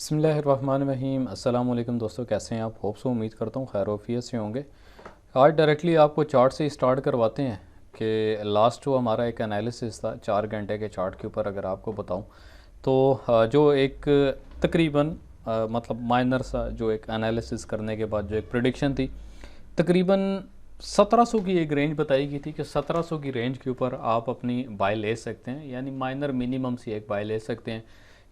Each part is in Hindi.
बिस्मिल्लाहिर्रहमानिर्रहीम। अस्सलाम वालेकुम दोस्तों, कैसे हैं आप? होप सो, उम्मीद करता हूँ खैर वफियत से होंगे। आज डायरेक्टली आपको चार्ट से स्टार्ट करवाते हैं कि लास्ट जो हमारा एक एनालिसिस था 4 घंटे के चार्ट के ऊपर, अगर आपको बताऊं तो जो एक तकरीबन मतलब माइनर सा जो एक एनालिसिस करने के बाद जो एक प्रिडिक्शन थी, तकरीबन 1700 की एक रेंज बताई गई थी कि 1700 की रेंज के ऊपर आप अपनी बाय ले सकते हैं, यानी माइनर मिनिमम सी एक बाय ले सकते हैं,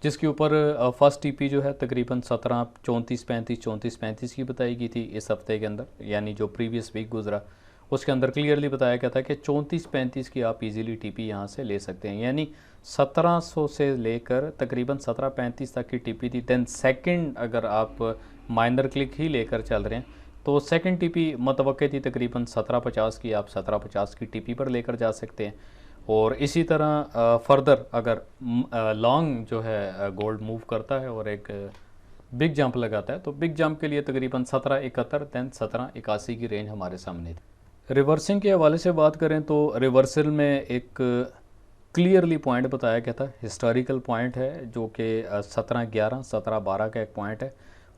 जिसके ऊपर फर्स्ट टीपी जो है तकरीबन 17 34 35 की बताई गई थी इस हफ्ते के अंदर, यानी जो प्रीवियस वीक गुजरा उसके अंदर क्लियरली बताया गया था कि 34 35 की आप इजीली टीपी यहाँ से ले सकते हैं, यानी 1700 से लेकर तकरीबन 1735 तक की टीपी थी। देन सेकंड अगर आप माइनर क्लिक ही लेकर चल रहे हैं तो सेकंड टीपी मतवक्के थी तकरीबन 1750 की, आप 1750 की टीपी पर लेकर जा सकते हैं। और इसी तरह फर्दर अगर लॉन्ग जो है गोल्ड मूव करता है और एक बिग जंप लगाता है तो बिग जंप के लिए तकरीबन 1771 दैन 1781 की रेंज हमारे सामने थी। रिवर्सिंग के हवाले से बात करें तो रिवर्सल में एक क्लियरली पॉइंट बताया गया था, हिस्टोरिकल पॉइंट है जो कि 1711 1712 का एक पॉइंट है।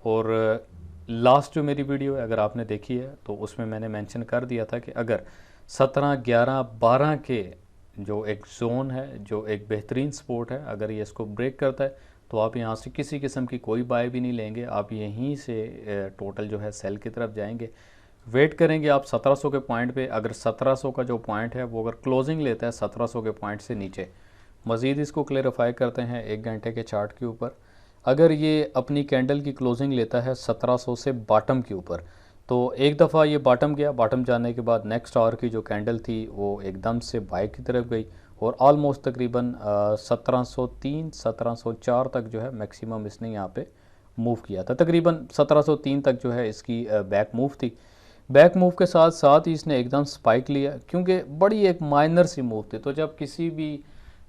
और लास्ट जो मेरी वीडियो है अगर आपने देखी है तो उसमें मैंने मेंशन कर दिया था कि अगर 17 11 12 के जो एक जोन है, जो एक बेहतरीन स्पोर्ट है, अगर ये इसको ब्रेक करता है तो आप यहाँ से किसी किस्म की कोई बाय भी नहीं लेंगे, आप यहीं से टोटल जो है सेल की तरफ जाएंगे, वेट करेंगे आप 1700 के पॉइंट पे। अगर 1700 का जो पॉइंट है वो अगर क्लोजिंग लेता है 1700 के पॉइंट से नीचे, मज़ीद इसको क्लेरिफाई करते हैं 1 घंटे के चार्ट के ऊपर, अगर ये अपनी कैंडल की क्लोजिंग लेता है 1700 से बॉटम के ऊपर, तो एक दफ़ा ये बॉटम गया, बॉटम जाने के बाद नेक्स्ट आवर की जो कैंडल थी वो एकदम से बाय की तरफ गई और ऑलमोस्ट तकरीबन 1703 1704 तक जो है मैक्सिमम इसने यहाँ पे मूव किया था। तकरीबन 1703 तक जो है इसकी बैक मूव थी। बैक मूव के साथ साथ ही इसने एकदम स्पाइक लिया क्योंकि बड़ी एक माइनर सी मूव थी। तो जब किसी भी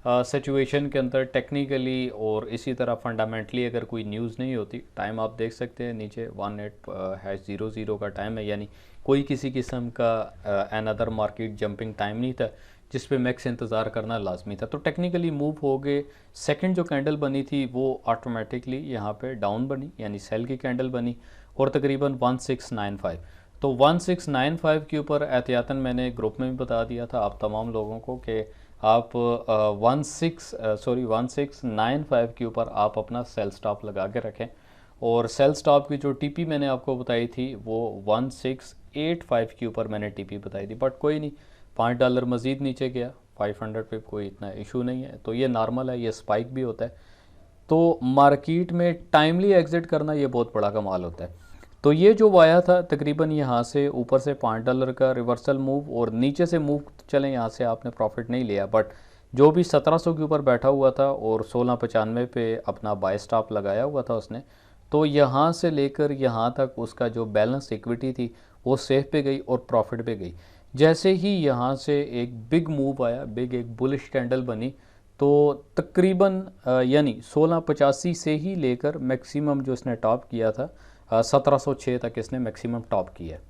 सिचुएशन के अंदर टेक्निकली और इसी तरह फंडामेंटली अगर कोई न्यूज़ नहीं होती, टाइम आप देख सकते हैं नीचे 1800 का टाइम है, यानी कोई किसी किस्म का अनदर मार्केट जंपिंग टाइम नहीं था जिस पे मैक्स इंतज़ार करना लाजमी था। तो टेक्निकली मूव हो गए। सेकंड जो कैंडल बनी थी वो ऑटोमेटिकली यहाँ पे डाउन बनी, यानी सेल की कैंडल बनी और तकरीबन 1695। तो 1695 के ऊपर एहतियातन मैंने ग्रुप में भी बता दिया था आप तमाम लोगों को कि आप 1695 के ऊपर आप अपना सेल स्टॉप लगा के रखें। और सेल स्टॉप की जो टीपी मैंने आपको बताई थी वो 1685 के ऊपर मैंने टीपी बताई थी, बट कोई नहीं, $5 मज़ीद नीचे गया 500 पे, कोई इतना इशू नहीं है। तो ये नॉर्मल है, ये स्पाइक भी होता है। तो मार्केट में टाइमली एग्ज़िट करना ये बहुत बड़ा कमाल होता है। तो ये जो वाया था तकरीबन यहाँ से ऊपर से $5 का रिवर्सल मूव और नीचे से मूव, चलें यहाँ से आपने प्रॉफिट नहीं लिया, बट जो भी 1700 के ऊपर बैठा हुआ था और 1695 पे अपना बाय स्टॉप लगाया हुआ था उसने, तो यहाँ से लेकर यहाँ तक उसका जो बैलेंस इक्विटी थी वो सेफ पे गई और प्रॉफिट पे गई। जैसे ही यहाँ से एक बिग मूव आया, बिग एक बुलिश कैंडल बनी, तो तकरीबन यानी 1685 से ही लेकर मैक्सिमम जो इसने टॉप किया था 1706 तक इसने मैक्सिमम टॉप किया है।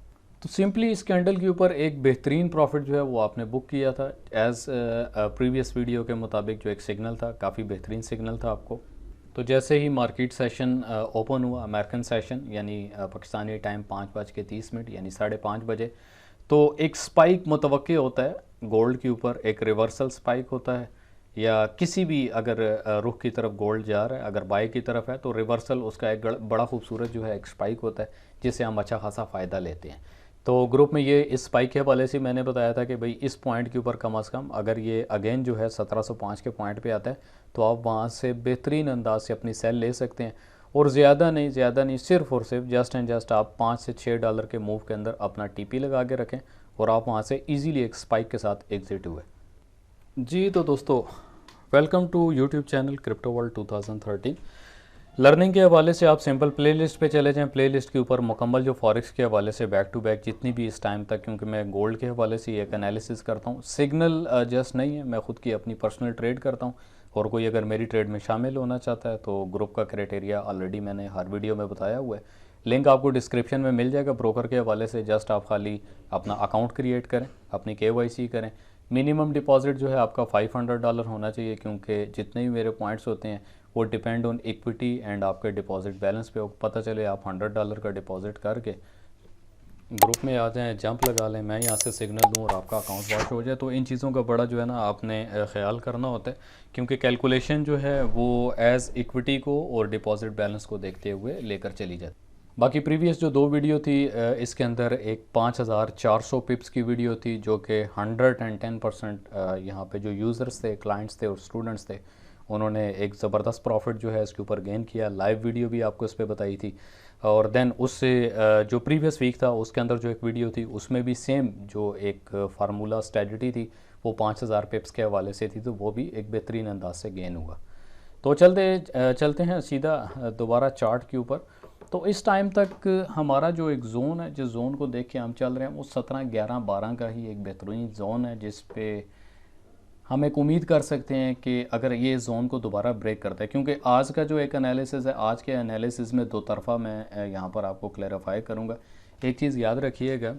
तो सिंपली इस कैंडल के ऊपर एक बेहतरीन प्रॉफिट जो है वो आपने बुक किया था एज़ प्रीवियस वीडियो के मुताबिक। जो एक सिग्नल था, काफ़ी बेहतरीन सिग्नल था आपको। तो जैसे ही मार्केट सेशन ओपन हुआ, अमेरिकन सेशन यानी पाकिस्तानी टाइम 5:30 यानी 5:30 बजे, तो एक स्पाइक मुतवक्के होता है गोल्ड के ऊपर, एक रिवर्सल स्पाइक होता है, या किसी भी अगर रुख की तरफ गोल्ड जा रहा है, अगर बाय की तरफ है तो रिवर्सल उसका एक बड़ा खूबसूरत जो है एक स्पाइक होता है जिससे हम अच्छा खासा फ़ायदा लेते हैं। तो ग्रुप में ये इस स्पाइक के हवाले से मैंने बताया था कि भाई इस पॉइंट के ऊपर कम अज़ कम अगर ये अगेन जो है 1705 के पॉइंट पे आता है तो आप वहाँ से बेहतरीन अंदाज से अपनी सेल ले सकते हैं। और ज़्यादा नहीं, सिर्फ और सिर्फ जस्ट एंड जस्ट आप $5 से $6 के मूव के अंदर अपना टीपी लगा के रखें और आप वहाँ से ईजीली एक स्पाइक के साथ एग्जिट हुए। जी तो दोस्तों, welcome to YouTube channel crypto world 2013। Learning के हवाले से आप सिंपल प्लेलिस्ट पे चले जाएं। प्लेलिस्ट के ऊपर मुकम्मल जो फॉरेक्स के हवाले से बैक टू बैक जितनी भी इस टाइम तक, क्योंकि मैं गोल्ड के हवाले से एक एनालिसिस करता हूँ, सिग्नल जस्ट नहीं है, मैं ख़ुद की अपनी पर्सनल ट्रेड करता हूँ। और कोई अगर मेरी ट्रेड में शामिल होना चाहता है तो ग्रुप का क्राइटेरिया ऑलरेडी मैंने हर वीडियो में बताया हुआ है, लिंक आपको डिस्क्रिप्शन में मिल जाएगा। ब्रोकर के हवाले से जस्ट आप खाली अपना अकाउंट क्रिएट करें, अपनी KYC करें। मिनिमम डिपॉजिट जो है आपका $500 होना चाहिए, क्योंकि जितने भी मेरे पॉइंट्स होते हैं वो डिपेंड ऑन इक्विटी एंड आपके डिपॉजिट बैलेंस पे। पता चले आप $100 का डिपॉजिट करके ग्रुप में आ जाएं, जंप लगा लें, मैं यहाँ से सिग्नल दूँ और आपका अकाउंट वॉश हो जाए, तो इन चीज़ों का बड़ा जो है ना आपने ख्याल करना होता है, क्योंकि कैलकुलेशन जो है वो एज़ इक्विटी को और डिपॉजिट बैलेंस को देखते हुए लेकर चली जाती। बाकी प्रीवियस जो 2 वीडियो थी इसके अंदर एक 5400 पिप्स की वीडियो थी जो कि 110% यहाँ पे जो यूज़र्स थे, क्लाइंट्स थे और स्टूडेंट्स थे, उन्होंने एक ज़बरदस्त प्रॉफिट जो है इसके ऊपर गेन किया। लाइव वीडियो भी आपको इस पर बताई थी। और देन उससे जो प्रीवियस वीक था उसके अंदर जो एक वीडियो थी उसमें भी सेम जो एक फार्मूला स्ट्रेटजी थी वो 5000 पिप्स के हवाले से थी, तो वो भी एक बेहतरीन अंदाज से गेन हुआ। तो चलते हैं सीधा दोबारा चार्ट के ऊपर। तो इस टाइम तक हमारा जो एक ज़ोन है, जिस जोन को देख के हम चल रहे हैं, वो 17, 11, 12 का ही एक बेहतरीन जोन है, जिस पे हम एक उम्मीद कर सकते हैं कि अगर ये जोन को दोबारा ब्रेक करता है, क्योंकि आज का जो एक एनालिसिस है, आज के एनालिसिस में दो तरफा मैं यहाँ पर आपको क्लैरिफाई करूँगा। एक चीज़ याद रखिएगा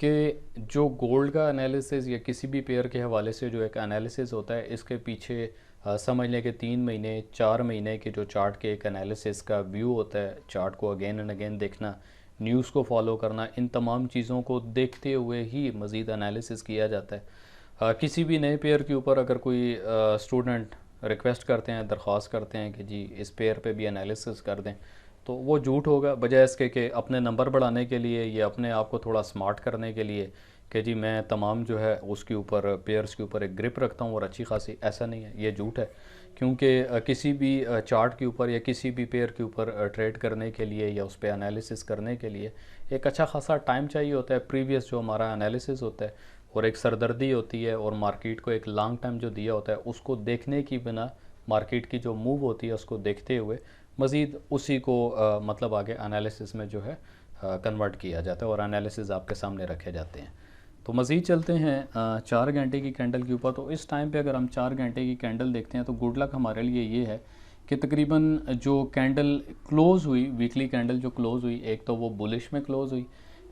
कि जो गोल्ड का एनालिसिस या किसी भी पेयर के हवाले से जो एक एनालिसिस होता है, इसके पीछे समझ लें कि 3 महीने 4 महीने के जो चार्ट के एक एनालिसिस का व्यू होता है, चार्ट को अगेन एंड अगेन देखना, न्यूज़ को फॉलो करना, इन तमाम चीज़ों को देखते हुए ही मज़ीद एनालिसिस किया जाता है। किसी भी नए पेयर के ऊपर अगर कोई स्टूडेंट रिक्वेस्ट करते हैं, दरख्वास्त करते हैं कि जी इस पेयर पे भी एनालिसिस कर दें, तो वो झूठ होगा, बजाय इसके कि अपने नंबर बढ़ाने के लिए या अपने आप को थोड़ा स्मार्ट करने के लिए कि जी मैं तमाम जो है उसके ऊपर पेयर्स के ऊपर एक ग्रिप रखता हूँ और अच्छी खासी, ऐसा नहीं है, ये झूठ है। क्योंकि किसी भी चार्ट के ऊपर या किसी भी पेयर के ऊपर ट्रेड करने के लिए या उस पर एनालिसिस करने के लिए एक अच्छा खासा टाइम चाहिए होता है। प्रीवियस जो हमारा एनालिसिस होता है और एक सरदर्दी होती है और मार्केट को एक लॉन्ग टाइम जो दिया होता है उसको देखने की बिना मार्केट की जो मूव होती है उसको देखते हुए मज़ीद उसी को मतलब आगे एनालिसिस में जो है कन्वर्ट किया जाता है और एनालिसिस आपके सामने रखे जाते हैं। तो मज़ीद चलते हैं 4 घंटे की कैंडल के ऊपर। तो इस टाइम पे अगर हम 4 घंटे की कैंडल देखते हैं तो गुड लक हमारे लिए ये है कि तकरीबन जो कैंडल क्लोज़ हुई, वीकली कैंडल जो क्लोज़ हुई, एक तो वो बुलिश में क्लोज़ हुई,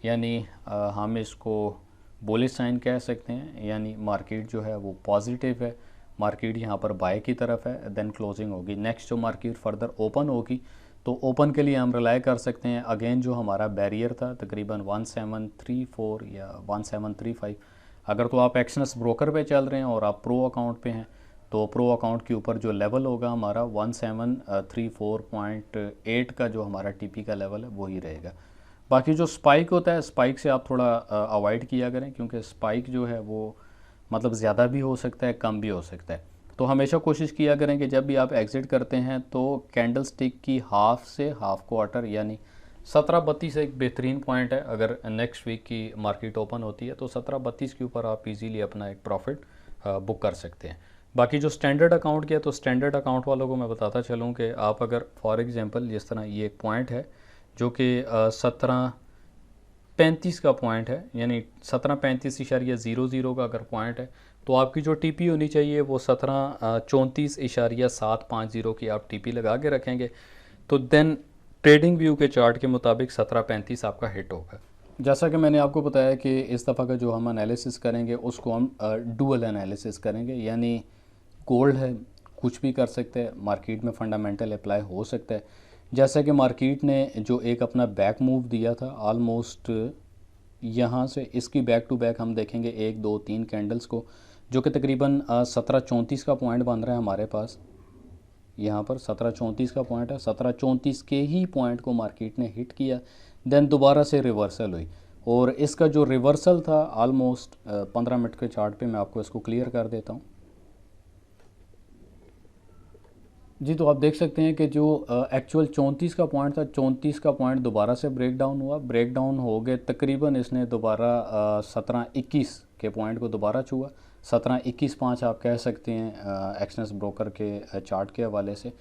यानी हम इसको बुलिश साइन कह सकते हैं, यानी मार्केट जो है वो पॉजिटिव है, मार्केट यहाँ पर बाय की तरफ है, देन क्लोजिंग होगी। नेक्स्ट जो मार्केट फर्दर ओपन होगी तो ओपन के लिए हम रिलाई कर सकते हैं अगेन जो हमारा बैरियर था तकरीबन 1734 या 1735। अगर तो आप एक्सनेस ब्रोकर पे चल रहे हैं और आप प्रो अकाउंट पे हैं तो प्रो अकाउंट के ऊपर जो लेवल होगा हमारा 1734.8 का जो हमारा टीपी का लेवल है वही रहेगा। बाकी जो स्पाइक होता है, स्पाइक से आप थोड़ा अवॉइड किया करें, क्योंकि स्पाइक जो है वो मतलब ज़्यादा भी हो सकता है, कम भी हो सकता है। तो हमेशा कोशिश किया करें कि जब भी आप एग्ज़िट करते हैं तो कैंडल स्टिक की हाफ से हाफ क्वार्टर यानी 1732 एक बेहतरीन पॉइंट है। अगर नेक्स्ट वीक की मार्केट ओपन होती है तो 1732 के ऊपर आप इजीली अपना एक प्रॉफिट बुक कर सकते हैं। बाकी जो स्टैंडर्ड अकाउंट किया, तो स्टैंडर्ड अकाउंट वालों को मैं बताता चलूँ कि आप अगर फॉर एग्ज़ाम्पल जिस तरह ये एक पॉइंट है जो कि 1735 का पॉइंट है, यानी 1735.00 का अगर पॉइंट है तो आपकी जो टीपी होनी चाहिए वो 1734.750 की आप टीपी लगा के रखेंगे, तो देन ट्रेडिंग व्यू के चार्ट के मुताबिक 1735 आपका हिट होगा। जैसा कि मैंने आपको बताया कि इस दफ़ा का जो हम एनालिसिस करेंगे उसको हम डुअल एनालिसिस करेंगे, यानी गोल्ड है, कुछ भी कर सकते हैं, मार्केट में फंडामेंटल अप्लाई हो सकता है। जैसा कि मार्केट ने जो एक अपना बैक मूव दिया था ऑलमोस्ट यहाँ से, इसकी बैक टू बैक हम देखेंगे 1 2 3 कैंडल्स को, जो कि तकरीबन 1734 का पॉइंट बन रहा है हमारे पास। यहाँ पर 1734 का पॉइंट है, 1734 के ही पॉइंट को मार्केट ने हिट किया, देन दोबारा से रिवर्सल हुई और इसका जो रिवर्सल था ऑलमोस्ट 15 मिनट के चार्ट पे मैं आपको इसको क्लियर कर देता हूँ जी। तो आप देख सकते हैं कि जो एक्चुअल 34 का पॉइंट था, 34 का पॉइंट दोबारा से ब्रेक डाउन हुआ, ब्रेक डाउन हो गए तकरीबन इसने दोबारा 1721 के पॉइंट को दोबारा छुआ, 1721.5 आप कह सकते हैं एक्सनेस ब्रोकर के चार्ट के हवाले से।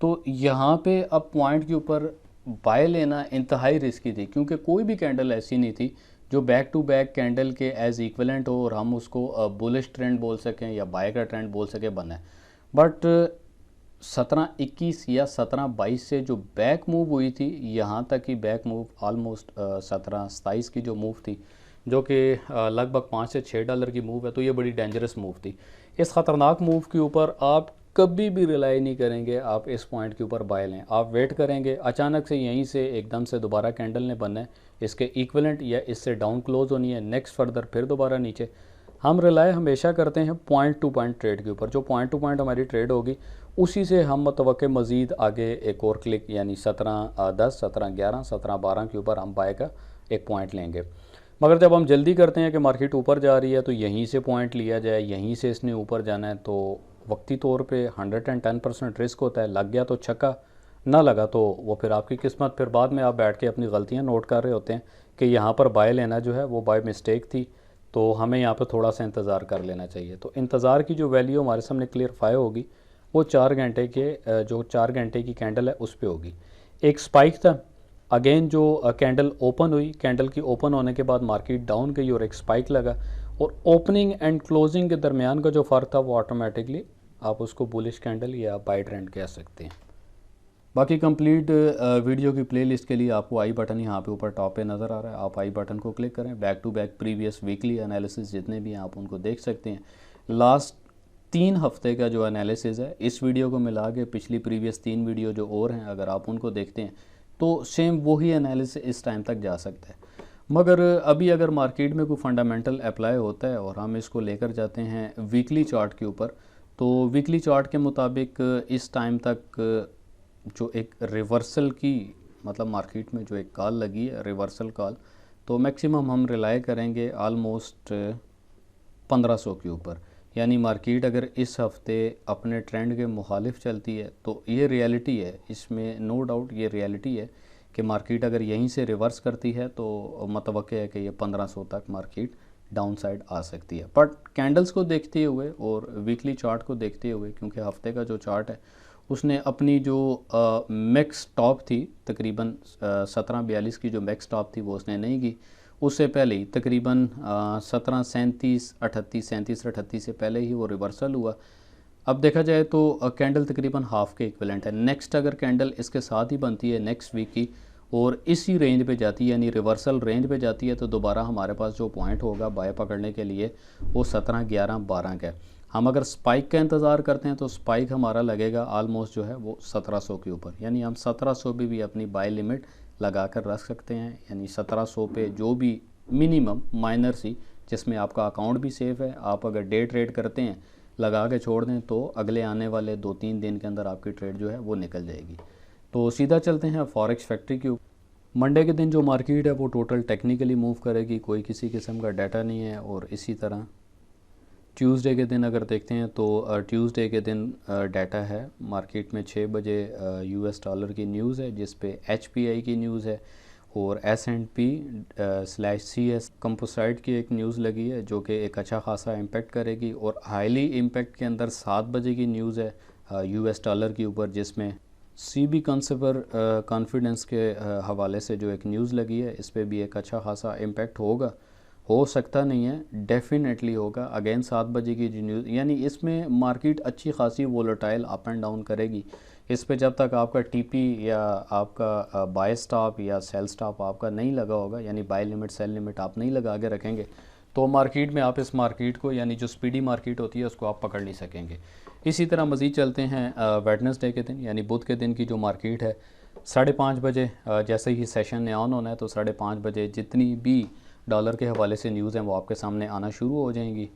तो यहाँ पे अब पॉइंट के ऊपर बाय लेना इंतहाई रिस्की थी, क्योंकि कोई भी कैंडल ऐसी नहीं थी जो बैक टू बैक कैंडल के एज इक्वलेंट हो और हम उसको बुलिश ट्रेंड बोल सकें या बाय का ट्रेंड बोल सकें बना है। बट 1721 या 1722 से जो बैक मूव हुई थी, यहाँ तक की बैक मूव ऑलमोस्ट 1727 की जो मूव थी, जो कि लगभग $5 से $6 की मूव है, तो ये बड़ी डेंजरस मूव थी। इस ख़तरनाक मूव के ऊपर आप कभी भी रिलाई नहीं करेंगे आप इस पॉइंट के ऊपर बाय लें। आप वेट करेंगे, अचानक से यहीं से एकदम से दोबारा कैंडल ने बनना है, इसके इक्विवेलेंट या इससे डाउन क्लोज होनी है, नेक्स्ट फर्दर फिर दोबारा नीचे। हम रिलाई हमेशा करते हैं पॉइंट टू पॉइंट ट्रेड के ऊपर। जो पॉइंट टू पॉइंट हमारी ट्रेड होगी उसी से हम मतवक्के मज़ीद आगे एक और क्लिक यानी 17-10, 17-11, 17-12 के ऊपर हम बाय का एक पॉइंट लेंगे। मगर जब हम जल्दी करते हैं कि मार्केट ऊपर जा रही है तो यहीं से पॉइंट लिया जाए, यहीं से इसने ऊपर जाना है, तो वक्ती तौर पे 110% रिस्क होता है। लग गया तो छक्का, ना लगा तो वो फिर आपकी किस्मत। फिर बाद में आप बैठ के अपनी गलतियां नोट कर रहे होते हैं कि यहाँ पर बाय लेना जो है वो बाय मिस्टेक थी, तो हमें यहाँ पर थोड़ा सा इंतज़ार कर लेना चाहिए। तो इंतज़ार की जो वैल्यू हमारे सामने क्लियरफाई होगी वो 4 घंटे के जो 4 घंटे की कैंडल है उस पर होगी। एक स्पाइक था, अगेन जो कैंडल ओपन हुई, कैंडल की ओपन होने के बाद मार्केट डाउन गई और एक स्पाइक लगा, और ओपनिंग एंड क्लोजिंग के दरमियान का जो फ़र्क था वो ऑटोमेटिकली आप उसको बुलिश कैंडल या बाय ट्रेंड कह सकते हैं। बाकी कंप्लीट वीडियो की प्लेलिस्ट के लिए आपको आई बटन यहाँ पे ऊपर टॉप पे नज़र आ रहा है, आप आई बटन को क्लिक करें। Back to back previous weekly analysis जितने भी हैं आप उनको देख सकते हैं। लास्ट 3 हफ्ते का जो एनालिसिस है इस वीडियो को मिला के पिछली प्रीवियस 3 वीडियो जो और हैं अगर आप उनको देखते हैं तो सेम वही एनालिसिस इस टाइम तक जा सकता है। मगर अभी अगर मार्केट में कोई फंडामेंटल अप्लाई होता है और हम इसको लेकर जाते हैं वीकली चार्ट के ऊपर, तो वीकली चार्ट के मुताबिक इस टाइम तक जो एक रिवर्सल की मतलब मार्केट में जो एक कॉल लगी है रिवर्सल कॉल, तो मैक्सिमम हम रिलाई करेंगे आलमोस्ट 1500 के ऊपर। यानी मार्केट अगर इस हफ्ते अपने ट्रेंड के मुखालिफ चलती है तो ये रियलिटी है, इसमें नो डाउट ये रियलिटी है कि मार्केट अगर यहीं से रिवर्स करती है तो मतवक्के है कि ये 1500 तक मार्केट डाउन साइड आ सकती है। बट कैंडल्स को देखते हुए और वीकली चार्ट को देखते हुए, क्योंकि हफ्ते का जो चार्ट है उसने अपनी जो मैक्स टॉप थी तकरीबन 1742 की जो मैक्स टॉप थी वो उसने नहीं की, उससे पहले ही तकरीबन 1737, 38 से पहले ही वो रिवर्सल हुआ। अब देखा जाए तो कैंडल तकरीबन हाफ के इक्विवेलेंट है। नेक्स्ट अगर कैंडल इसके साथ ही बनती है नेक्स्ट वीक की और इसी रेंज पे जाती है यानी रिवर्सल रेंज पे जाती है, तो दोबारा हमारे पास जो पॉइंट होगा बाय पकड़ने के लिए वो 17, 11, 12 का है। हम अगर स्पाइक का इंतज़ार करते हैं तो स्पाइक हमारा लगेगा आलमोस्ट जो है वो 1700 के ऊपर, यानी हम 1700 पे भी अपनी बाय लिमिट लगा कर रख सकते हैं। यानी 1700 पे जो भी मिनिमम माइनर सी जिसमें आपका अकाउंट भी सेफ़ है, आप अगर डे ट्रेड करते हैं लगा के छोड़ दें तो अगले आने वाले 2-3 दिन के अंदर आपकी ट्रेड जो है वो निकल जाएगी। तो सीधा चलते हैं फॉरेक्स फैक्ट्री के ऊपर। मंडे के दिन जो मार्केट है वो टोटल टेक्निकली मूव करेगी, कोई किसी किस्म का डाटा नहीं है। और इसी तरह ट्यूसडे के दिन अगर देखते हैं तो ट्यूसडे के दिन डाटा है मार्केट में 6 बजे यूएस डॉलर की न्यूज़ है जिस पे एचपीआई की न्यूज़ है और S&P/CS कंपोसाइट की एक न्यूज़ लगी है जो कि एक अच्छा खासा इम्पेक्ट करेगी। और हाईली इम्पेक्ट के अंदर 7 बजे की न्यूज़ है यूएस डॉलर के ऊपर जिसमें CB कंज्यूमर कॉन्फिडेंस के हवाले से जो एक न्यूज़ लगी है इस पर भी एक अच्छा खासा इम्पेक्ट होगा, हो सकता नहीं है, डेफिनेटली होगा। अगेन 7 बजे की जो न्यूज़, यानी इसमें मार्केट अच्छी खासी वोलेटाइल अप एंड डाउन करेगी। इस पे जब तक आपका टीपी या आपका बाय स्टॉप या सेल स्टॉप आपका नहीं लगा होगा, यानी बाय लिमिट सेल लिमिट आप नहीं लगा के रखेंगे, तो मार्केट में आप इस मार्केट को यानी जो स्पीडी मार्केट होती है उसको आप पकड़ नहीं सकेंगे। इसी तरह मज़ीद चलते हैं वेडनेसडे के दिन यानी बुध के दिन की जो मार्केट है 5:30 बजे जैसे ही सेशन ने ऑन होना है तो 5:30 बजे जितनी भी डॉलर के हवाले से न्यूज़ हैं वो आपके सामने आना शुरू हो जाएंगी।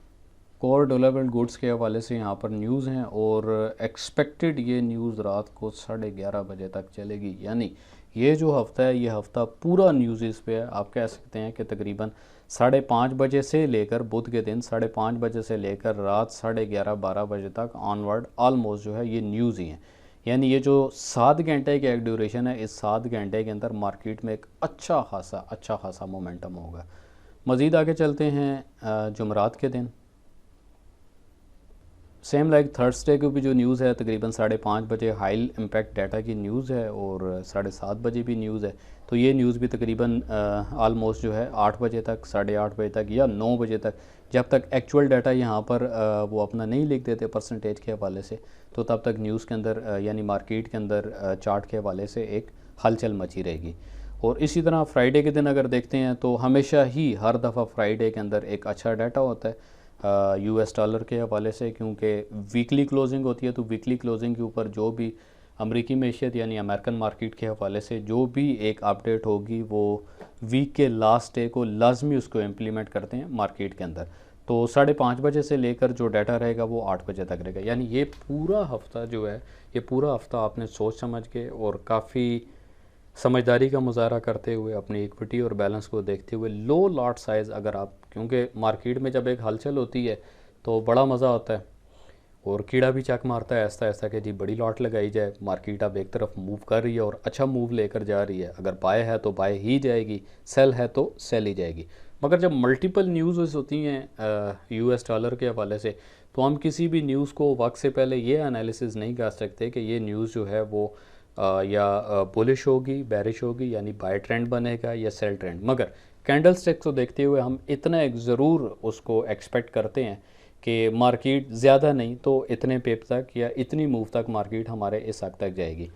कोर ड्यूरेबल गुड्स के हवाले से यहाँ पर न्यूज़ हैं और एक्सपेक्टेड ये न्यूज़ रात को 11:30 बजे तक चलेगी। यानी ये जो हफ़्ता है ये हफ़्ता पूरा न्यूज़ पे है। आप कह सकते हैं कि तकरीबन 5:30 बजे से लेकर बुध के दिन 5:30 बजे से लेकर रात 11:30-12 बजे तक ऑनवर्ड ऑलमोस्ट जो है ये न्यूज़ ही है। यानी ये जो 7 घंटे की एक ड्यूरेशन है, इस 7 घंटे के अंदर मार्केट में एक अच्छा खासा मोमेंटम होगा। मज़ीद आगे चलते हैं जुमरात के दिन। सेम लाइक थर्सडे को भी जो न्यूज़ है तकरीबन 5:30 बजे हाई इम्पैक्ट डाटा की न्यूज़ है और 7:30 बजे भी न्यूज़ है। तो ये न्यूज़ भी तकरीबन आलमोस्ट जो है 8 बजे तक, 8:30 बजे तक या 9 बजे तक, जब तक एक्चुअल डाटा यहाँ पर वो अपना नहीं लिख देते परसेंटेज के हवाले से, तो तब तक न्यूज़ के अंदर यानी मार्केट के अंदर चार्ट के हवाले से एक हलचल मची रहेगी। और इसी तरह फ्राइडे के दिन अगर देखते हैं तो हमेशा ही हर दफ़ा फ्राइडे के अंदर एक अच्छा डाटा होता है। यूएस डॉलर के हवाले से, क्योंकि वीकली क्लोजिंग होती है तो वीकली क्लोजिंग के ऊपर जो भी अमरीकी मैशियत यानी अमेरिकन मार्केट के हवाले से जो भी एक अपडेट होगी वो वीक के लास्ट डे को लाजमी उसको इम्प्लीमेंट करते हैं मार्केट के अंदर। तो 5:30 बजे से लेकर जो डाटा रहेगा वो 8 बजे तक रहेगा। यानी ये पूरा हफ्ता जो है, ये पूरा हफ्ता आपने सोच समझ के और काफ़ी समझदारी का मुजाहरा करते हुए अपनी इक्विटी और बैलेंस को देखते हुए लो लॉट साइज़ अगर आप, क्योंकि मार्केट में जब एक हलचल होती है तो बड़ा मज़ा होता है और कीड़ा भी चक मारता है ऐसा ऐसा कि जी बड़ी लॉट लगाई जाए, मार्केट अब एक तरफ मूव कर रही है और अच्छा मूव लेकर जा रही है, अगर बाय है तो बाय ही जाएगी, सेल है तो सेल ही जाएगी। मगर जब मल्टीपल न्यूज़ होती हैं यूएस डॉलर के हवाले से, तो हम किसी भी न्यूज़ को वक्त से पहले ये एनालिसिस नहीं कर सकते कि ये न्यूज़ जो है वो या बुलिश होगी, बेरिश होगी, यानी बाय ट्रेंड बनेगा या सेल ट्रेंड। मगर कैंडल स्टिक्स को देखते हुए हम इतना एक ज़रूर उसको एक्सपेक्ट करते हैं कि मार्केट ज़्यादा नहीं तो इतने पेप तक या इतनी मूव तक मार्केट हमारे इस हद तक जाएगी।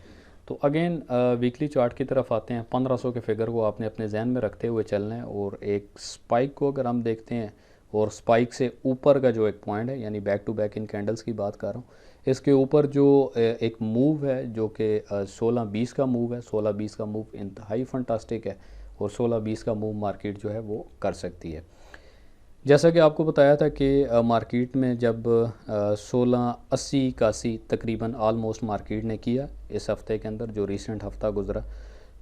तो अगेन वीकली चार्ट की तरफ आते हैं। 1500 के फिगर को आपने अपने जहन में रखते हुए चलना है और एक स्पाइक को अगर हम देखते हैं और स्पाइक से ऊपर का जो एक पॉइंट है, यानी बैक टू बैक इन कैंडल्स की बात कर रहा हूँ, इसके ऊपर जो एक मूव है जो कि 16-20 का मूव है, 16-20 का मूव इंतहाई फंटास्टिक है और 16-20 का मूव मार्केट जो है वो कर सकती है। जैसा कि आपको बताया था कि मार्केट में जब 1680-81 तकरीबन आलमोस्ट मार्केट ने किया इस हफ़्ते के अंदर, जो रीसेंट हफ़्ता गुज़रा,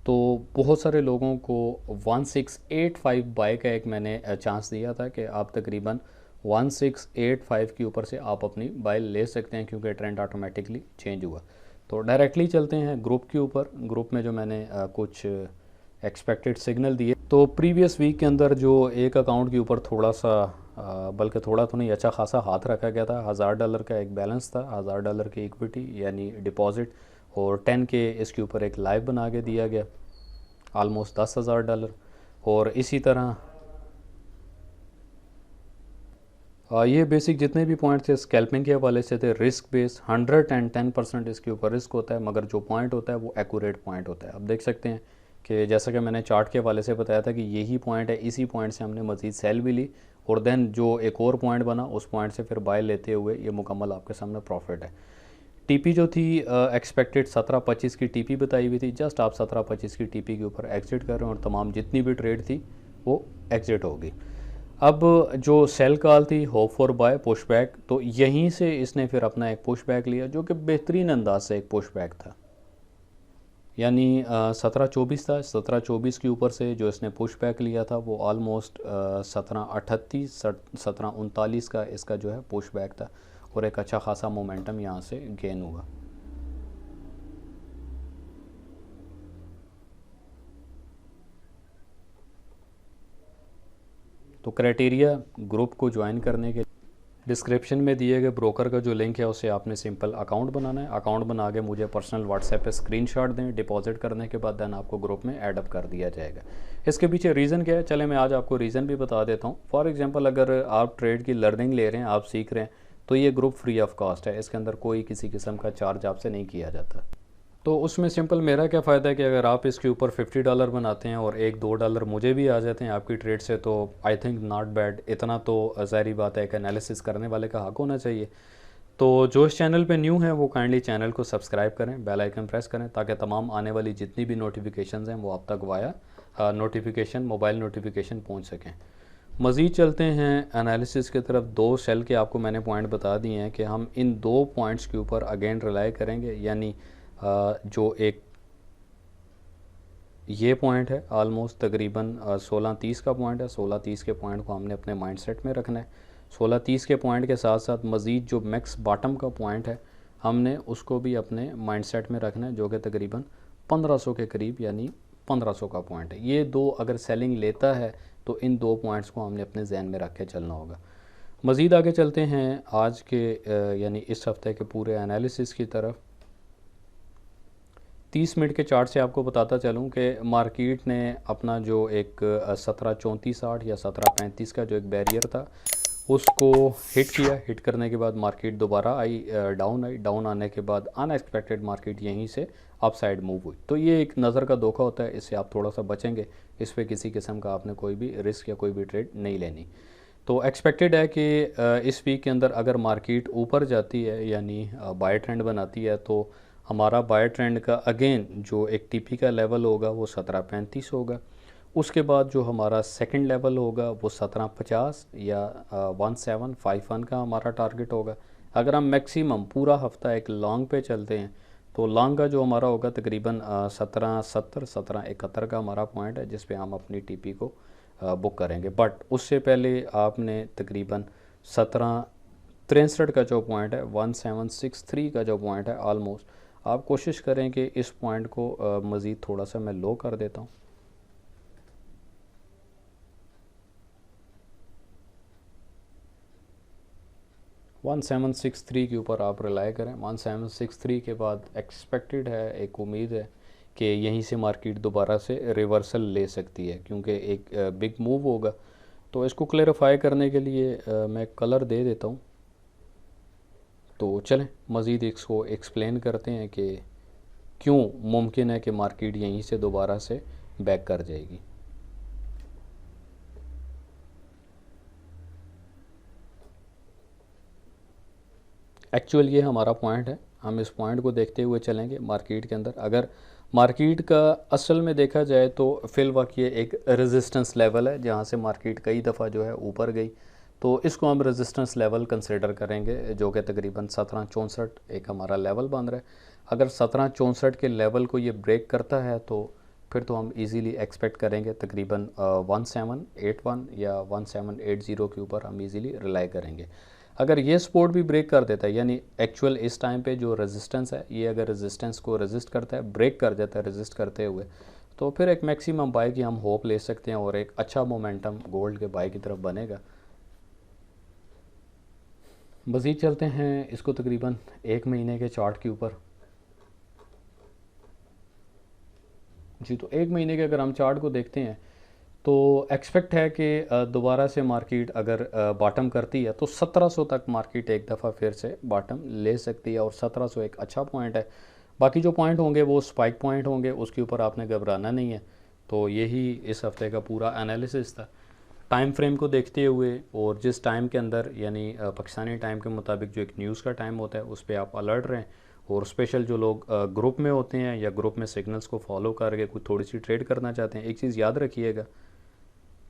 तो बहुत सारे लोगों को 1685 बाय का एक मैंने चांस दिया था कि आप तकरीबन 1685 के ऊपर से आप अपनी बाय ले सकते हैं क्योंकि ट्रेंड ऑटोमेटिकली चेंज हुआ। तो डायरेक्टली चलते हैं ग्रुप के ऊपर। ग्रुप में जो मैंने कुछ एक्सपेक्टेड सिग्नल दिए, तो प्रीवियस वीक के अंदर जो एक अकाउंट के ऊपर थोड़ा सा बल्कि थोड़ा तो नहीं, अच्छा खासा हाथ रखा गया था। $1000 का एक बैलेंस था, $1000 की इक्विटी यानी डिपॉजिट, और 10 के इसके ऊपर एक लाइव बना के दिया गया, आलमोस्ट $10,000। और इसी तरह ये बेसिक जितने भी पॉइंट थे स्कैल्पिंग के हवाले से थे, रिस्क बेस 110% इसके ऊपर रिस्क होता है, मगर जो पॉइंट होता है वो एक्यूरेट पॉइंट होता है। अब देख सकते हैं कि जैसा कि मैंने चार्ट के हवाले से बताया था कि यही पॉइंट है, इसी पॉइंट से हमने मज़ीद सेल भी ली और देन जो एक और पॉइंट बना उस पॉइंट से फिर बाय लेते हुए ये मुकम्मल आपके सामने प्रॉफिट है। टीपी जो थी एक्सपेक्टेड 17-25 की टीपी बताई हुई थी, जस्ट आप 17-25 की टीपी के ऊपर एग्जिट कर रहे हैं और तमाम जितनी भी ट्रेड थी वो एग्जिट होगी। अब जो सेल कॉल थी hope for buy push back, तो यहीं से इसने फिर अपना एक पुश बैक लिया जो कि बेहतरीन अंदाज से एक पुश बैक था, यानी 17-24 था। 17-24 के ऊपर से जो इसने पुश बैक लिया था वो ऑलमोस्ट 17-38 17-39 का इसका जो है पुश बैक था और एक अच्छा खासा मोमेंटम यहाँ से गेन हुआ। तो क्राइटेरिया ग्रुप को ज्वाइन करने के डिस्क्रिप्शन में दिए गए ब्रोकर का जो लिंक है उसे आपने सिंपल अकाउंट बनाना है। अकाउंट बना के मुझे पर्सनल व्हाट्सएप पे स्क्रीनशॉट दें, डिपॉजिट करने के बाद देन आपको ग्रुप में ऐड अप कर दिया जाएगा। इसके पीछे रीज़न क्या है, चले मैं आज आपको रीज़न भी बता देता हूँ। फॉर एग्जांपल अगर आप ट्रेड की लर्निंग ले रहे हैं, आप सीख रहे हैं, तो ये ग्रुप फ्री ऑफ कॉस्ट है, इसके अंदर कोई किसी किस्म का चार्ज आपसे नहीं किया जाता। तो उसमें सिंपल मेरा क्या फ़ायदा है कि अगर आप इसके ऊपर $50 बनाते हैं और $1-2 मुझे भी आ जाते हैं आपकी ट्रेड से, तो आई थिंक नॉट बैड। इतना तो ज़ाहिर बात है, एक एनालिसिस करने वाले का हक होना चाहिए। तो जो इस चैनल पे न्यू है वो काइंडली चैनल को सब्सक्राइब करें, बेल आइकन प्रेस करें, ताकि तमाम आने वाली जितनी भी नोटिफिकेशंस हैं वो आप तक वाया नोटिफिकेशन, मोबाइल नोटिफिकेशन पहुँच सकें। मज़ीद चलते हैं एनालिसिस की तरफ। 2 सेल के आपको मैंने पॉइंट बता दिए हैं कि हम इन 2 पॉइंट्स के ऊपर अगेन रिलाई करेंगे, यानी जो एक ये पॉइंट है ऑलमोस्ट तकरीबन 16:30 का पॉइंट है। 16:30 के पॉइंट को हमने अपने माइंडसेट में रखना है। 16:30 के पॉइंट के साथ साथ मज़ीद जो मैक्स बॉटम का पॉइंट है हमने उसको भी अपने माइंडसेट में रखना है, जो कि तकरीबन 1500 के करीब यानी 1500 का पॉइंट है। ये 2 अगर सेलिंग लेता है तो इन 2 पॉइंट्स को हमने अपने जहन में रख के चलना होगा। मज़ीद आगे चलते हैं आज के यानी इस हफ्ते के पूरे एनालिसिस की तरफ। 30 मिनट के चार्ट से आपको बताता चलूँ कि मार्केट ने अपना जो एक 17-34-60 या 17-35 का जो एक बैरियर था उसको हिट किया। हिट करने के बाद मार्केट दोबारा डाउन आने के बाद अनएक्सपेक्टेड मार्केट यहीं से अप साइड मूव हुई। तो ये एक नज़र का धोखा होता है, इससे आप थोड़ा सा बचेंगे। इस पर किसी किस्म का आपने कोई भी रिस्क या कोई भी ट्रेड नहीं लेनी। तो एक्सपेक्टेड है कि इस वीक के अंदर अगर मार्केट ऊपर जाती है यानी बाय ट्रेंड बनाती है तो हमारा बाय ट्रेंड का अगेन जो एक टीपी का लेवल होगा वो 1735 होगा। उसके बाद जो हमारा सेकंड लेवल होगा वो 1750 या 1751 का हमारा टारगेट होगा। अगर हम मैक्सिमम पूरा हफ्ता एक लॉन्ग पे चलते हैं तो लॉन्ग का जो हमारा होगा तकरीबन 1770 1771 का हमारा पॉइंट है जिस पे हम अपनी टीपी को बुक करेंगे। बट उससे पहले आपने तकरीबन 1763 का जो पॉइंट है 1763 का जो पॉइंट है ऑलमोस्ट आप कोशिश करें कि इस पॉइंट को मज़ीद थोड़ा सा मैं लो कर देता हूँ। वन 763 के ऊपर आप रिलाई करें। 1763 के बाद एक्सपेक्टेड है, एक उम्मीद है कि यहीं से मार्केट दोबारा से रिवर्सल ले सकती है क्योंकि एक बिग मूव होगा। तो इसको क्लेरिफाई करने के लिए मैं कलर दे देता हूँ। तो चलें मज़ीद इसको एक्सप्लेन करते हैं कि क्यों मुमकिन है कि मार्केट यहीं से दोबारा से बैक कर जाएगी। एक्चुअल ये हमारा पॉइंट है, हम इस पॉइंट को देखते हुए चलेंगे मार्केट के अंदर। अगर मार्केट का असल में देखा जाए तो फिलवक्त ये एक रेजिस्टेंस लेवल है जहाँ से मार्केट कई दफ़ा जो है ऊपर गई, तो इसको हम रेजिस्टेंस लेवल कंसिडर करेंगे जो कि तकरीबन 1764 एक हमारा लेवल बन रहा है। अगर 1764 के लेवल को ये ब्रेक करता है तो फिर तो हम इजीली एक्सपेक्ट करेंगे तकरीबन 1781 या 1780 के ऊपर हम इजीली रिलाई करेंगे। अगर ये सपोर्ट भी ब्रेक कर देता है यानी एक्चुअल इस टाइम पे जो रेजिस्टेंस है ये अगर रेजिस्टेंस को रेजिस्ट करता है, ब्रेक कर जाता है रेजिस्ट करते हुए, तो फिर एक मैक्सिमम बाय की हम होप ले सकते हैं और एक अच्छा मोमेंटम गोल्ड के बाय की तरफ बनेगा। मज़ीद चलते हैं इसको तकरीबन एक महीने के चार्ट के ऊपर। जी, तो एक महीने के अगर हम चार्ट को देखते हैं तो एक्सपेक्ट है कि दोबारा से मार्केट अगर बॉटम करती है तो 1700 तक मार्केट एक दफ़ा फिर से बॉटम ले सकती है और 1700 एक अच्छा पॉइंट है। बाकी जो पॉइंट होंगे वो स्पाइक पॉइंट होंगे, उसके ऊपर आपने घबराना नहीं है। तो यही इस हफ्ते का पूरा एनालिसिस था। टाइम फ्रेम को देखते हुए और जिस टाइम के अंदर यानी पाकिस्तानी टाइम के मुताबिक जो एक न्यूज़ का टाइम होता है उस पर आप अलर्ट रहें। और स्पेशल जो लोग ग्रुप में होते हैं या ग्रुप में सिग्नल्स को फॉलो करके कुछ थोड़ी सी ट्रेड करना चाहते हैं, एक चीज़ याद रखिएगा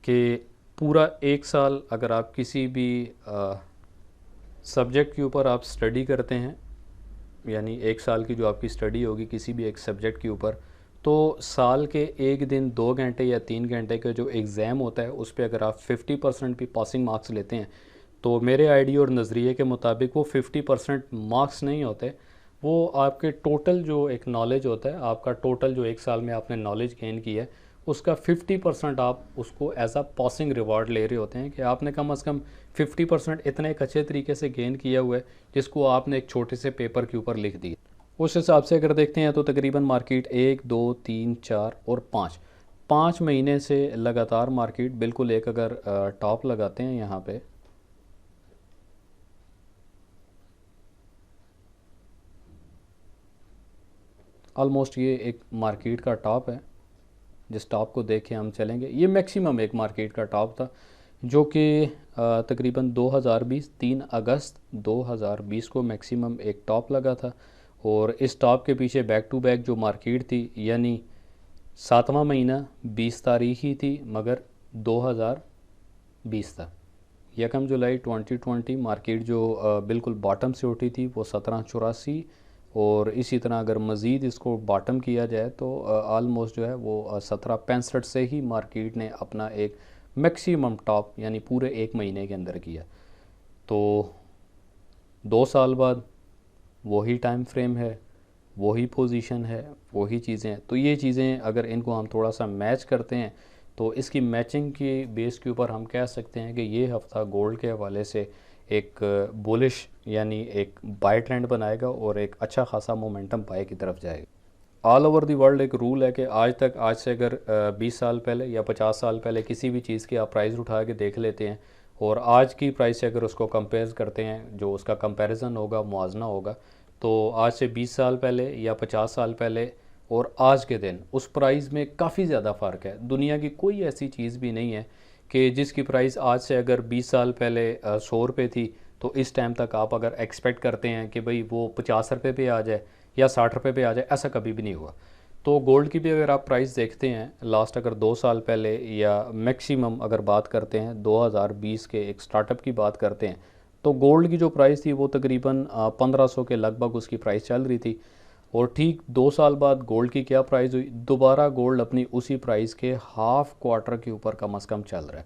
कि पूरा एक साल अगर आप किसी भी सब्जेक्ट के ऊपर आप स्टडी करते हैं यानी एक साल की जो आपकी स्टडी होगी किसी भी एक सब्जेक्ट के ऊपर, तो साल के एक दिन 2 घंटे या 3 घंटे का जो एग्ज़ाम होता है उस पर अगर आप 50% भी पासिंग मार्क्स लेते हैं तो मेरे आइडिया और नज़रिए के मुताबिक वो 50% मार्क्स नहीं होते, वो आपके टोटल जो एक नॉलेज होता है, आपका टोटल जो एक साल में आपने नॉलेज गेन की है उसका 50% आप उसको एज अ पासिंग रिवार्ड ले रहे होते हैं कि आपने कम से कम 50% इतने एक अच्छे तरीके से गेन किया हुआ है जिसको आपने एक छोटे से पेपर के ऊपर लिख दिया। उस हिसाब से अगर देखते हैं तो तकरीबन मार्केट 1 2 3 4 और 5 महीने से लगातार मार्केट बिल्कुल एक अगर टॉप लगाते हैं यहाँ पे, ऑलमोस्ट ये एक मार्केट का टॉप है। जिस टॉप को देखे हम चलेंगे, ये मैक्सिमम एक मार्केट का टॉप था जो कि तकरीबन 2020 3 अगस्त 2020 को मैक्सिमम एक टॉप लगा था। और इस टॉप के पीछे बैक टू बैक जो मार्केट थी यानी 7वां महीना 20 तारीख ही थी मगर 2020 था। 1 जुलाई 2020 मार्केट जो बिल्कुल बॉटम से उठी थी वो 1784। और इसी तरह अगर मज़ीद इसको बॉटम किया जाए तो आलमोस्ट जो है वो 1765 से ही मार्केट ने अपना एक मैक्सिमम टॉप यानी पूरे एक महीने के अंदर किया। तो 2 साल बाद वही टाइम फ्रेम है, वही पोजीशन है, वही चीज़ें हैं। तो ये चीज़ें अगर इनको हम थोड़ा सा मैच करते हैं तो इसकी मैचिंग के बेस के ऊपर हम कह सकते हैं कि ये हफ़्ता गोल्ड के हवाले से एक बुलिश यानी एक बाय ट्रेंड बनाएगा और एक अच्छा खासा मोमेंटम बाय की तरफ जाएगा। ऑल ओवर दी वर्ल्ड एक रूल है कि आज से अगर 20 साल पहले या 50 साल पहले किसी भी चीज़ की आप प्राइस उठा के देख लेते हैं और आज की प्राइस से अगर उसको कंपेयर करते हैं, जो उसका कंपैरिजन होगा, मुआवजना होगा, तो आज से 20 साल पहले या 50 साल पहले और आज के दिन उस प्राइस में काफ़ी ज़्यादा फ़र्क है। दुनिया की कोई ऐसी चीज़ भी नहीं है कि जिसकी प्राइस आज से अगर 20 साल पहले 100 रुपये थी, तो इस टाइम तक आप अगर एक्सपेक्ट करते हैं कि भाई वो 50 रुपये पे आ जाए या 60 रुपये पे आ जाए, ऐसा कभी भी नहीं हुआ। तो गोल्ड की भी अगर आप प्राइस देखते हैं लास्ट अगर 2 साल पहले या मैक्सिमम अगर बात करते हैं 2020 के एक स्टार्टअप की बात करते हैं, तो गोल्ड की जो प्राइस थी वो तकरीबन 1500 के लगभग उसकी प्राइस चल रही थी। और ठीक 2 साल बाद गोल्ड की क्या प्राइस हुई, दोबारा गोल्ड अपनी उसी प्राइस के हाफ क्वार्टर के ऊपर कम से कम चल रहा है।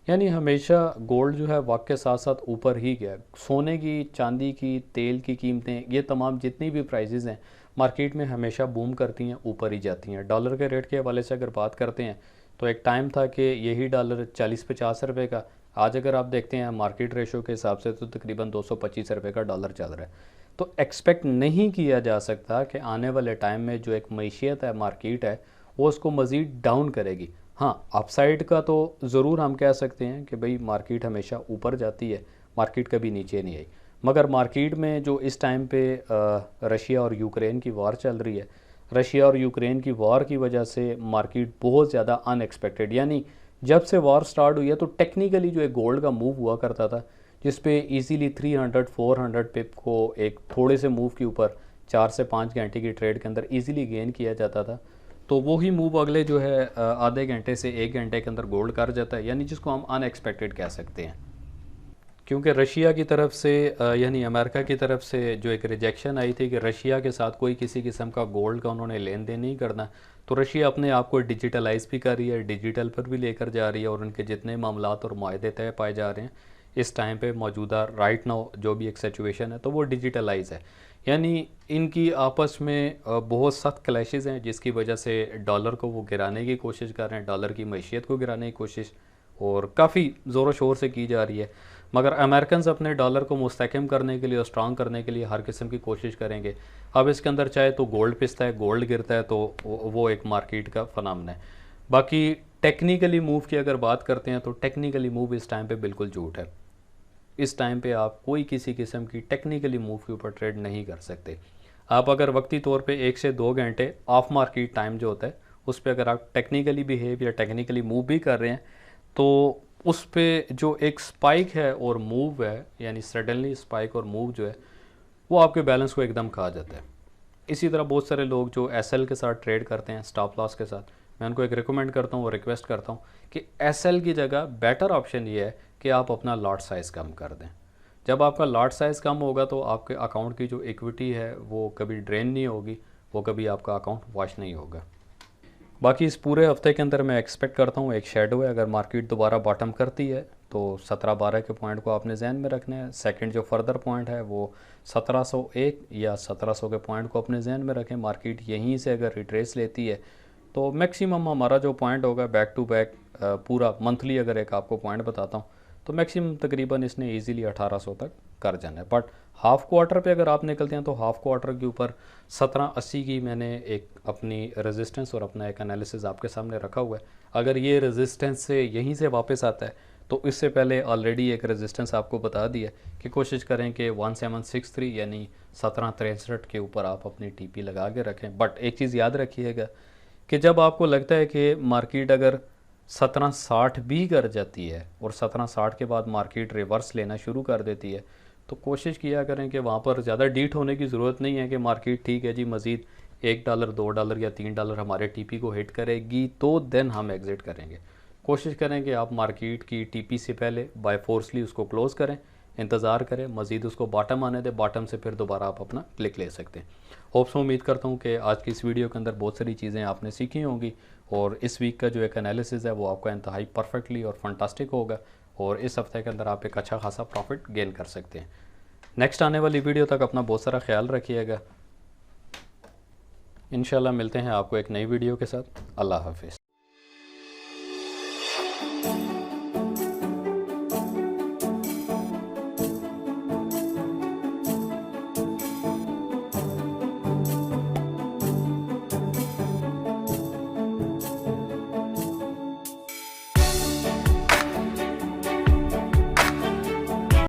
यानी हमेशा गोल्ड जो है वक्त के साथ साथ ऊपर ही गया। सोने की, चांदी की, तेल की कीमतें, ये तमाम जितनी भी प्राइसेस हैं मार्केट में हमेशा बूम करती हैं, ऊपर ही जाती हैं। डॉलर के रेट के हवाले से अगर बात करते हैं तो एक टाइम था कि यही डॉलर 40-50 रुपये का, आज अगर आप देखते हैं मार्केट रेशो के हिसाब से तो तकरीबन 225 रुपये का डॉलर चल रहा है। तो एक्सपेक्ट नहीं किया जा सकता कि आने वाले टाइम में जो एक मईशियत है, मार्केट है, वो उसको मज़ीद डाउन करेगी। हाँ, अपसाइड का तो ज़रूर हम कह सकते हैं कि भाई मार्केट हमेशा ऊपर जाती है, मार्केट कभी नीचे नहीं आई। मगर मार्केट में जो इस टाइम पे रशिया और यूक्रेन की वार चल रही है, रशिया और यूक्रेन की वार की वजह से मार्केट बहुत ज़्यादा अनएक्सपेक्टेड, यानी जब से वार स्टार्ट हुई है तो टेक्निकली जो एक गोल्ड का मूव हुआ करता था जिस पे इजीली 300-400 पिप को एक थोड़े से मूव के ऊपर 4 से 5 घंटे की ट्रेड के अंदर इजीली गेन किया जाता था, तो वही मूव अगले जो है आधे घंटे से 1 घंटे के अंदर गोल्ड कर जाता है, यानी जिसको हम अनएक्सपेक्टेड कह सकते हैं। क्योंकि रशिया की तरफ से यानी अमेरिका की तरफ से जो एक रिजेक्शन आई थी कि रशिया के साथ कोई किसी किस्म का गोल्ड का उन्होंने लेन देन नहीं करना, तो रशिया अपने आप को डिजिटलाइज भी कर रही है, डिजिटल पर भी लेकर जा रही है और उनके जितने मामलात और मुआहदे तय पाए जा रहे हैं इस टाइम पे मौजूदा राइट नाउ जो भी एक सिचुएशन है तो वो डिजिटलाइज है। यानी इनकी आपस में बहुत सख्त क्लैशेस हैं जिसकी वजह से डॉलर को वो गिराने की कोशिश कर रहे हैं, डॉलर की मैशियत को गिराने की कोशिश और काफ़ी ज़ोर शोर से की जा रही है। मगर अमेरिकन अपने डॉलर को मुस्तहकम करने के लिए और स्ट्रांग करने के लिए हर किस्म की कोशिश करेंगे। अब इसके अंदर चाहे तो गोल्ड पिसता है, गोल्ड गिरता है, तो वो एक मार्केट का फनामना है। बाकी टेक्निकली मूव की अगर बात करते हैं तो टेक्निकली मूव इस टाइम पे बिल्कुल झूठ है। इस टाइम पे आप कोई किसी किस्म की टेक्निकली मूव के ऊपर ट्रेड नहीं कर सकते। आप अगर वक्ती तौर पे 1 से 2 घंटे ऑफ मार्केट टाइम जो होता है उस पर अगर आप टेक्निकली बिहेव या टेक्निकली मूव भी कर रहे हैं तो उस पे जो एक स्पाइक है और मूव है, यानी सडनली स्पाइक और मूव जो है वो आपके बैलेंस को एकदम खा जाता है। इसी तरह बहुत सारे लोग जो एसएल के साथ ट्रेड करते हैं, स्टॉप लॉस के साथ, मैं उनको एक रिकमेंड करता हूँ और रिक्वेस्ट करता हूँ कि एसएल की जगह बेटर ऑप्शन ये है कि आप अपना लॉट साइज़ कम कर दें। जब आपका लॉट साइज़ कम होगा तो आपके अकाउंट की जो इक्विटी है वो कभी ड्रेन नहीं होगी, वो कभी आपका अकाउंट वॉश नहीं होगा। बाकी इस पूरे हफ्ते के अंदर मैं एक्सपेक्ट करता हूँ एक शेडो है, अगर मार्केट दोबारा बॉटम करती है तो 17-12 के पॉइंट को आपने जहन में रखना है। सेकंड जो फर्दर पॉइंट है वो 1701 या 1700 के पॉइंट को अपने जहन में रखें। मार्केट यहीं से अगर रिट्रेस लेती है तो मैक्सिमम हमारा जो पॉइंट होगा बैक टू बैक पूरा मंथली अगर एक आपको पॉइंट बताता हूँ तो मैक्सिमम तकरीबन इसने इजीली 1800 तक कर जाना है। बट हाफ़ क्वार्टर पे अगर आप निकलते हैं तो हाफ़ क्वार्टर के ऊपर 1780 की मैंने एक अपनी रेजिस्टेंस और अपना एक एनालिसिस आपके सामने रखा हुआ है। अगर ये रेजिस्टेंस से यहीं से वापस आता है तो इससे पहले ऑलरेडी एक रेजिस्टेंस आपको बता दी है कि कोशिश करें कि 1763 यानी 1763 के ऊपर आप अपनी टीपी लगा के रखें। बट एक चीज़ याद रखिएगा कि जब आपको लगता है कि मार्केट अगर 1760 भी कर जाती है और 1760 के बाद मार्केट रिवर्स लेना शुरू कर देती है तो कोशिश किया करें कि वहाँ पर ज़्यादा डीट होने की ज़रूरत नहीं है कि मार्केट ठीक है जी मज़ीद $1 $2 या $3 हमारे टीपी को हिट करेगी तो देन हम एग्ज़िट करेंगे। कोशिश करें कि आप मार्केट की टीपी से पहले बाय फोर्सली उसको क्लोज़ करें, इंतज़ार करें, मज़ीद उसको बॉटम आने दें, बॉटम से फिर दोबारा आप अपना क्लिक ले सकते हैं। होप्स उम्मीद करता हूँ कि आज की इस वीडियो के अंदर बहुत सारी चीज़ें आपने सीखी होंगी और इस वीक का जो एक एनालिसिस है वो आपका इंतहाई परफेक्टली और फंटास्टिक होगा और इस हफ्ते के अंदर आप एक अच्छा खासा प्रॉफिट गेन कर सकते हैं। नेक्स्ट आने वाली वीडियो तक अपना बहुत सारा ख्याल रखिएगा। इंशाल्लाह मिलते हैं आपको एक नई वीडियो के साथ। अल्लाह हाफिज़।